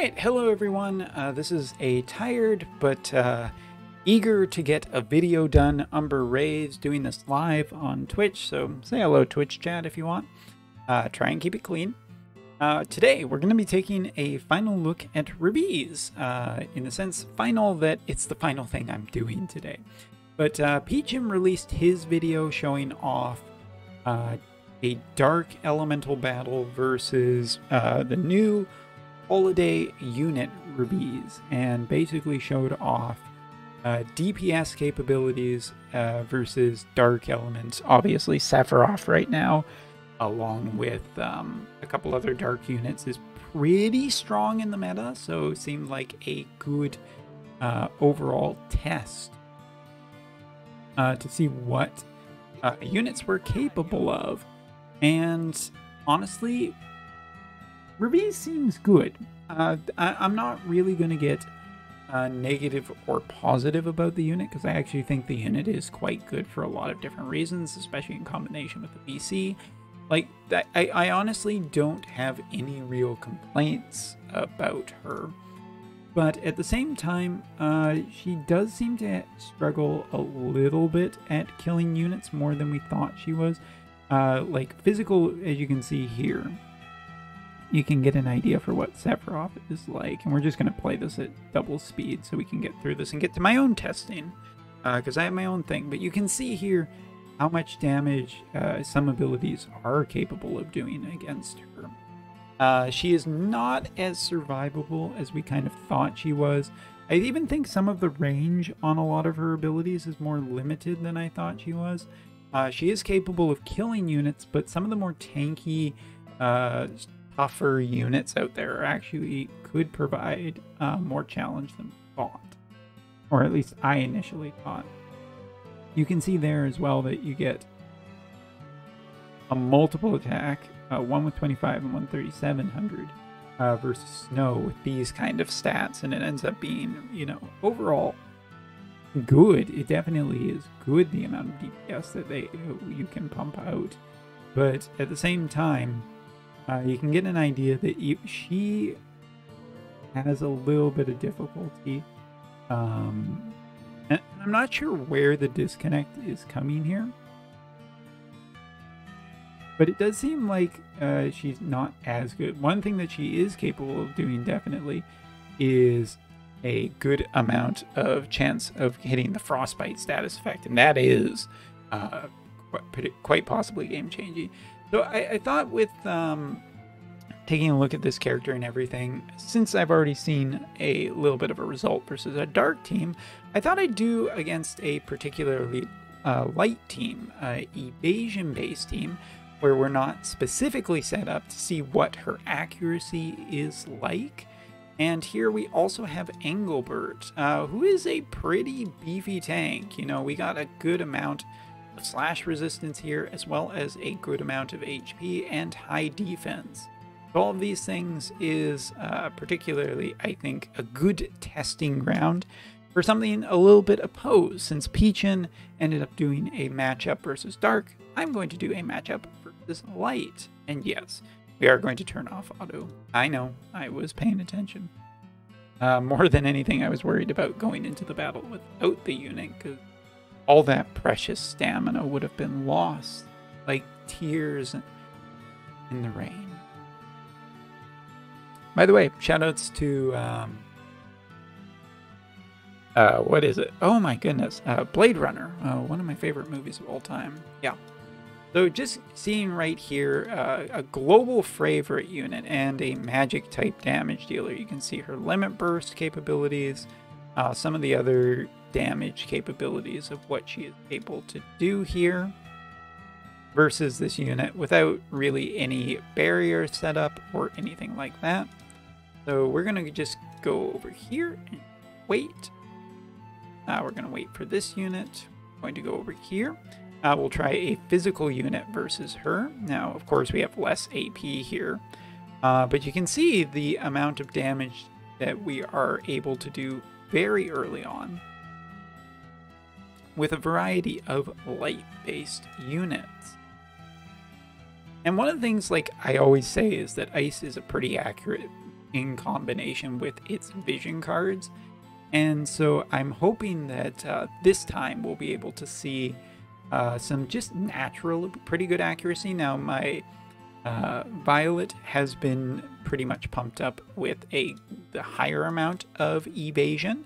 Alright, hello everyone. This is a tired but eager to get a video done Umber Rays doing this live on Twitch, so say hello Twitch chat if you want. Try and keep it clean. Today we're going to be taking a final look at Raviesse, in the sense final that it's the final thing I'm doing today. But Pechon released his video showing off a dark elemental battle versus the new holiday unit Raviesse, and basically showed off DPS capabilities versus dark elements. Obviously Sephiroth right now, along with a couple other dark units, is pretty strong in the meta, so it seemed like a good overall test to see what units were capable of. And honestly, Raviesse seems good. I'm not really going to get negative or positive about the unit, because I actually think the unit is quite good for a lot of different reasons, especially in combination with the VC. Like, I honestly don't have any real complaints about her. But at the same time, she does seem to struggle a little bit at killing units more than we thought she was. Like, physical, as you can see here, you can get an idea for what Sephiroth is like. And we're just going to play this at double speed so we can get through this and get to my own testing, because I have my own thing. But you can see here how much damage some abilities are capable of doing against her. She is not as survivable as we kind of thought she was. I even think some of the range on a lot of her abilities is more limited than I thought she was. She is capable of killing units, but some of the more tanky, tougher units out there actually could provide more challenge than we thought. Or at least I initially thought. You can see there as well that you get a multiple attack, one with 25 and one 3700 versus Snow with these kind of stats, and it ends up being, you know, overall good. It definitely is good, the amount of DPS that you can pump out, but at the same time, you can get an idea that she has a little bit of difficulty. And I'm not sure where the disconnect is coming here, but it does seem like she's not as good. One thing that she is capable of doing definitely is a good amount of chance of hitting the frostbite status effect, and that is quite possibly game changing. So I thought with taking a look at this character and everything, since I've already seen a little bit of a result versus a dark team, I thought I'd do against a particularly light team, evasion based team, where we're not specifically set up to see what her accuracy is like. And here we also have Engelbert, who is a pretty beefy tank. You know, we got a good amount of slash resistance here, as well as a good amount of HP and high defense. So all of these things is particularly, I think, a good testing ground for something a little bit opposed. Since Pechon ended up doing a matchup versus dark, I'm going to do a matchup versus light. And yes, we are going to turn off auto. I know, I was paying attention. More than anything, I was worried about going into the battle without the unit, because all that precious stamina would have been lost like tears in the rain. By the way, shoutouts to what is it? Oh my goodness, Blade Runner, one of my favorite movies of all time. Yeah. So just seeing right here, a global favorite unit and a magic type damage dealer. You can see her limit burst capabilities, some of the other damage capabilities of what she is able to do here versus this unit without really any barrier set up or anything like that. So we're going to just go over here and wait. We're going to wait for this unit. We're going to go over here. We'll try a physical unit versus her. Now, of course, we have less AP here, but you can see the amount of damage that we are able to do very early on with a variety of light-based units. And one of the things, like I always say, is that ice is a pretty accurate in combination with its vision cards. And so I'm hoping that this time we'll be able to see some just natural, pretty good accuracy. Now, my Violet has been pretty much pumped up with the higher amount of evasion.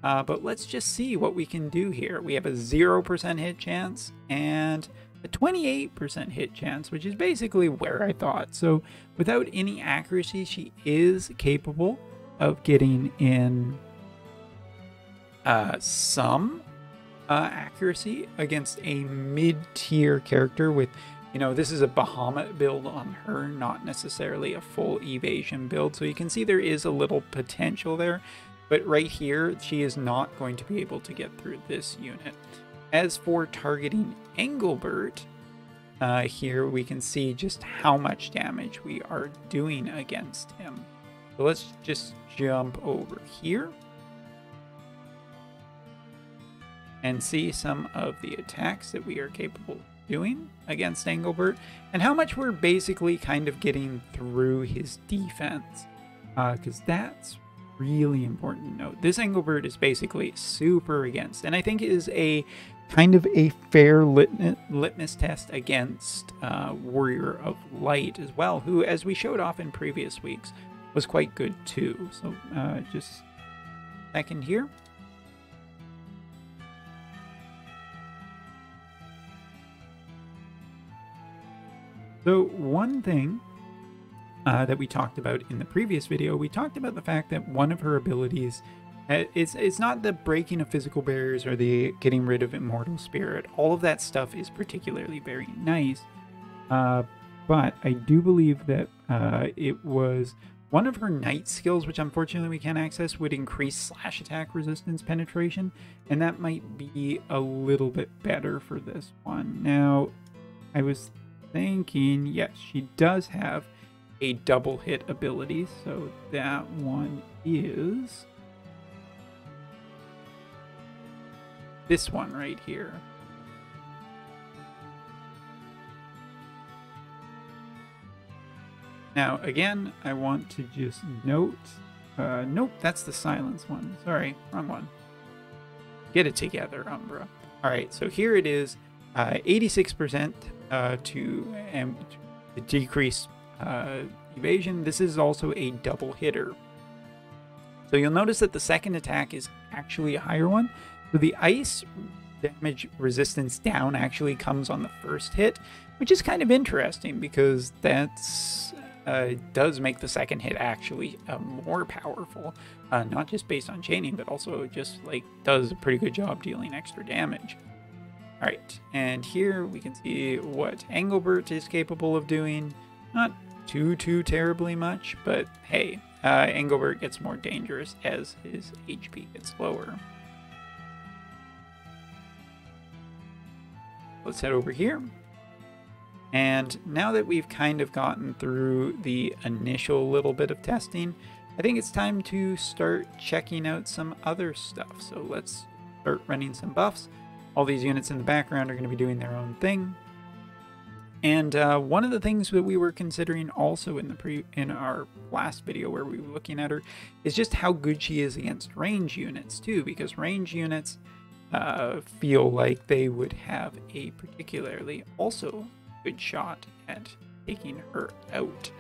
But let's just see what we can do here. We have a 0% hit chance and a 28% hit chance, which is basically where I thought. So without any accuracy, she is capable of getting in some accuracy against a mid-tier character with, you know, this is a Bahamut build on her, not necessarily a full evasion build. So you can see there is a little potential there. But right here, she is not going to be able to get through this unit. As for targeting Engelbert, here we can see just how much damage we are doing against him. So let's just jump over here and see some of the attacks that we are capable of doing against Engelbert and how much we're basically kind of getting through his defense, because that's really important to note. This Engelbert is basically super against, and I think is a kind of a fair litmus test against Warrior of Light as well, who, as we showed off in previous weeks, was quite good too. So just a second here. So one thing that we talked about in the previous video, we talked about the fact that one of her abilities, it's not the breaking of physical barriers or the getting rid of immortal spirit. All of that stuff is particularly very nice. But I do believe that it was one of her night skills, which unfortunately we can't access, would increase slash attack resistance penetration. And that might be a little bit better for this one. Now, I was thinking, yes, she does have a double hit ability, so that one is this one right here. Now again, I want to just note, nope, that's the silence one. Sorry, wrong one. Get it together, Umbra. All right, so here it is, 86% to decrease evasion. This is also a double hitter. So you'll notice that the second attack is actually a higher one. So the ice damage resistance down actually comes on the first hit, which is kind of interesting because that's does make the second hit actually more powerful, not just based on chaining, but also just like does a pretty good job dealing extra damage. All right, and here we can see what Engelbert is capable of doing. Not too terribly much, but hey, Engelbert gets more dangerous as his HP gets lower. Let's head over here. And now that we've kind of gotten through the initial little bit of testing, I think it's time to start checking out some other stuff. So let's start running some buffs. All these units in the background are going to be doing their own thing. And one of the things that we were considering also in our last video where we were looking at her is just how good she is against range units too, because range units feel like they would have a particularly also good shot at taking her out.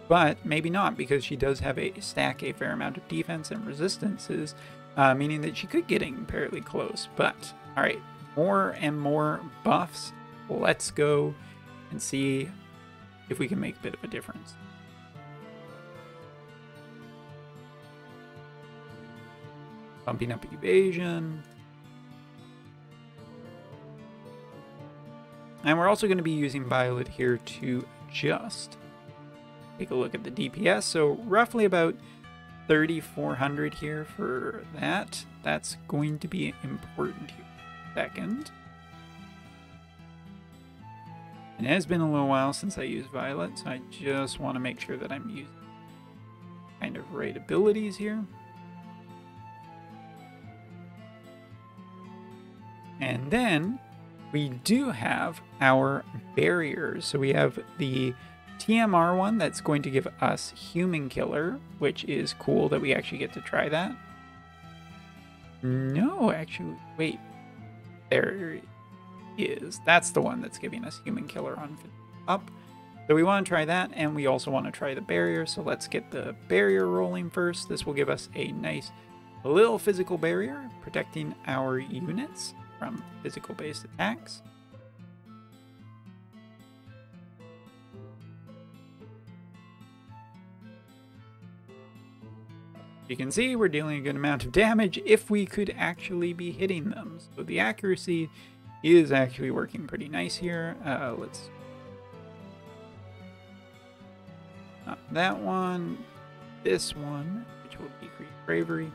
But maybe not, because she does have a fair amount of defense and resistances, meaning that she could get in fairly close. But all right, more and more buffs. Let's go and see if we can make a bit of a difference. Bumping up evasion. And we're also going to be using Violet here to just take a look at the DPS. So roughly about 3,400 here for that. That's going to be important here. Second. It has been a little while since I used Violet, so I just want to make sure that I'm using kind of right abilities here. And then we do have our barriers. So we have the TMR one that's going to give us Human Killer, which is cool that we actually get to try that. No, actually, wait. There is. That's the one that's giving us Human Killer on up. So we want to try that, and we also want to try the barrier. So let's get the barrier rolling first. This will give us a nice little physical barrier, protecting our units from physical-based attacks. You can see we're dealing a good amount of damage if we could actually be hitting them. So the accuracy is actually working pretty nice here. Let's... Not that one. This one, which will decrease bravery.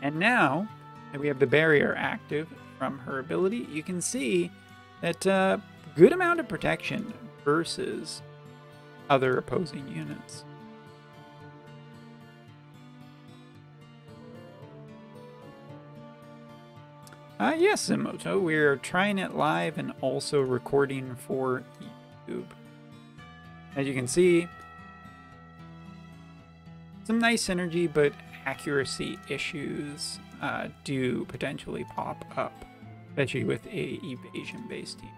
And now that we have the barrier active from her ability, you can see that good amount of protection versus other opposing units. Yes, Zimoto, we're trying it live and also recording for YouTube. As you can see, some nice synergy, but accuracy issues do potentially pop up, especially with a evasion-based team.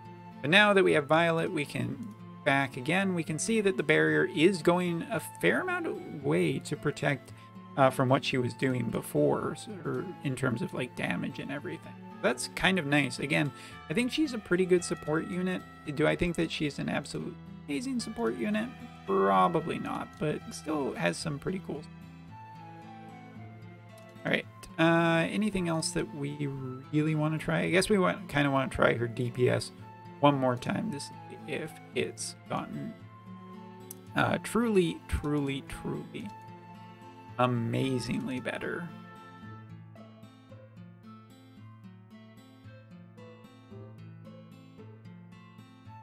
But now that we have Violet, we can back again. We can see that the barrier is going a fair amount of way to protect from what she was doing before, or in terms of like damage and everything. That's kind of nice. Again, I think she's a pretty good support unit. Do I think that she's an absolute amazing support unit? Probably not, but still has some pretty cool. All right. Anything else that we really want to try? I guess we kind of want to try her DPS one more time to see if it's gotten truly amazingly better.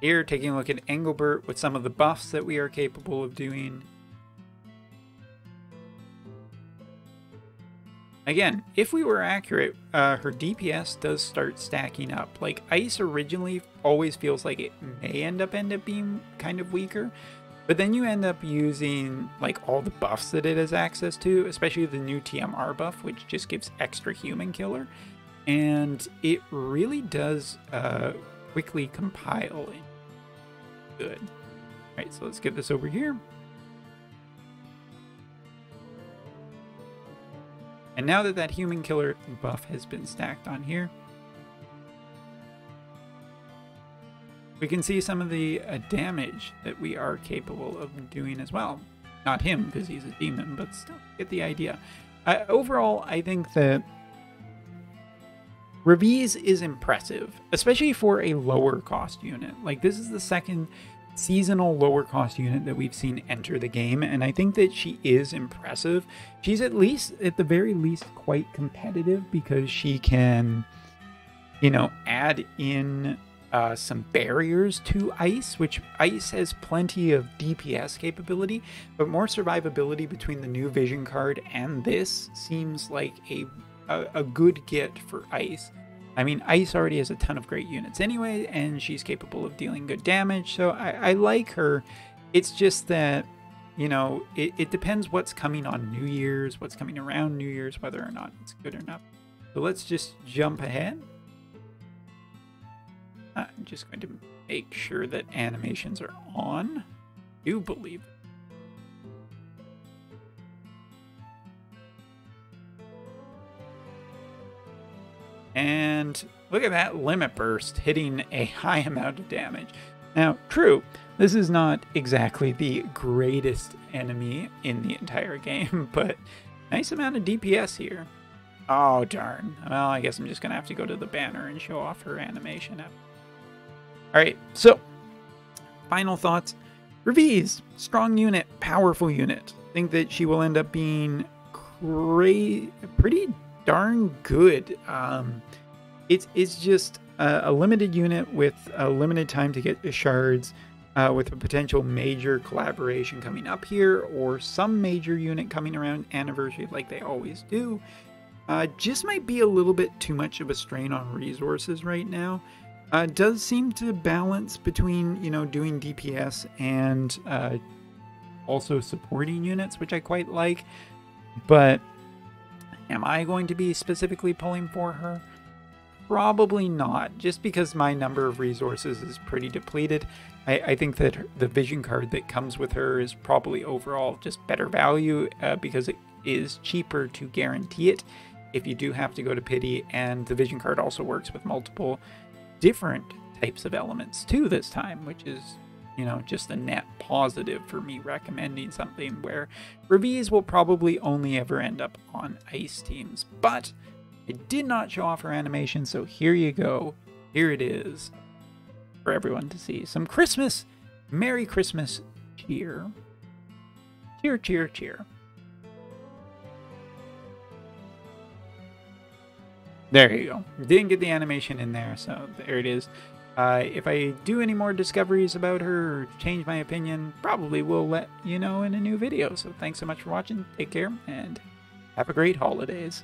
Here, taking a look at Engelbert with some of the buffs that we are capable of doing. Again, if we were accurate, her DPS does start stacking up. Like, Ice originally always feels like it may end up being kind of weaker, but then you end up using like all the buffs that it has access to, especially the new TMR buff, which just gives extra Human Killer, and it really does quickly compile. Good. All right, so let's get this over here. And now that that Human Killer buff has been stacked on here, we can see some of the damage that we are capable of doing as well. Not him, because he's a demon, but still get the idea. Overall, I think that Raviesse is impressive, especially for a lower cost unit. Like, this is the second seasonal lower cost unit that we've seen enter the game, and I think that she is impressive. She's at the very least quite competitive because she can, you know, add in some barriers to Ice, which Ice has plenty of DPS capability, but more survivability between the new vision card and this seems like a good get for Ice. I mean, Ice already has a ton of great units anyway, and she's capable of dealing good damage, so I like her. It's just that, you know, it depends what's coming on New Year's, what's coming around New Year's, whether or not it's good enough. So let's just jump ahead. I'm just going to make sure that animations are on. I do believe it. And look at that limit burst hitting a high amount of damage. Now, true, this is not exactly the greatest enemy in the entire game, but nice amount of DPS here. Oh, darn. Well, I guess I'm just going to have to go to the banner and show off her animation. All right, so final thoughts. Raviesse, strong unit, powerful unit. I think that she will end up being pretty darn good. It's just a limited unit with a limited time to get the shards, with a potential major collaboration coming up here, or some major unit coming around anniversary like they always do. Just might be a little bit too much of a strain on resources right now. Does seem to balance between, you know, doing DPS and also supporting units, which I quite like. But am I going to be specifically pulling for her? Probably not, just because my number of resources is pretty depleted. I think that the vision card that comes with her is probably overall just better value because it is cheaper to guarantee it if you do have to go to pity, and the vision card also works with multiple different types of elements too this time, which is, you know, just a net positive for me recommending something where Raviesse will probably only ever end up on ice teams. But I did not show off her animation, so here you go. Here it is for everyone to see. Some Christmas, Merry Christmas cheer. Cheer, cheer, cheer. There you go. Didn't get the animation in there, so there it is. If I do any more discoveries about her or change my opinion, probably will let you know in a new video. So thanks so much for watching. Take care and have a great holidays.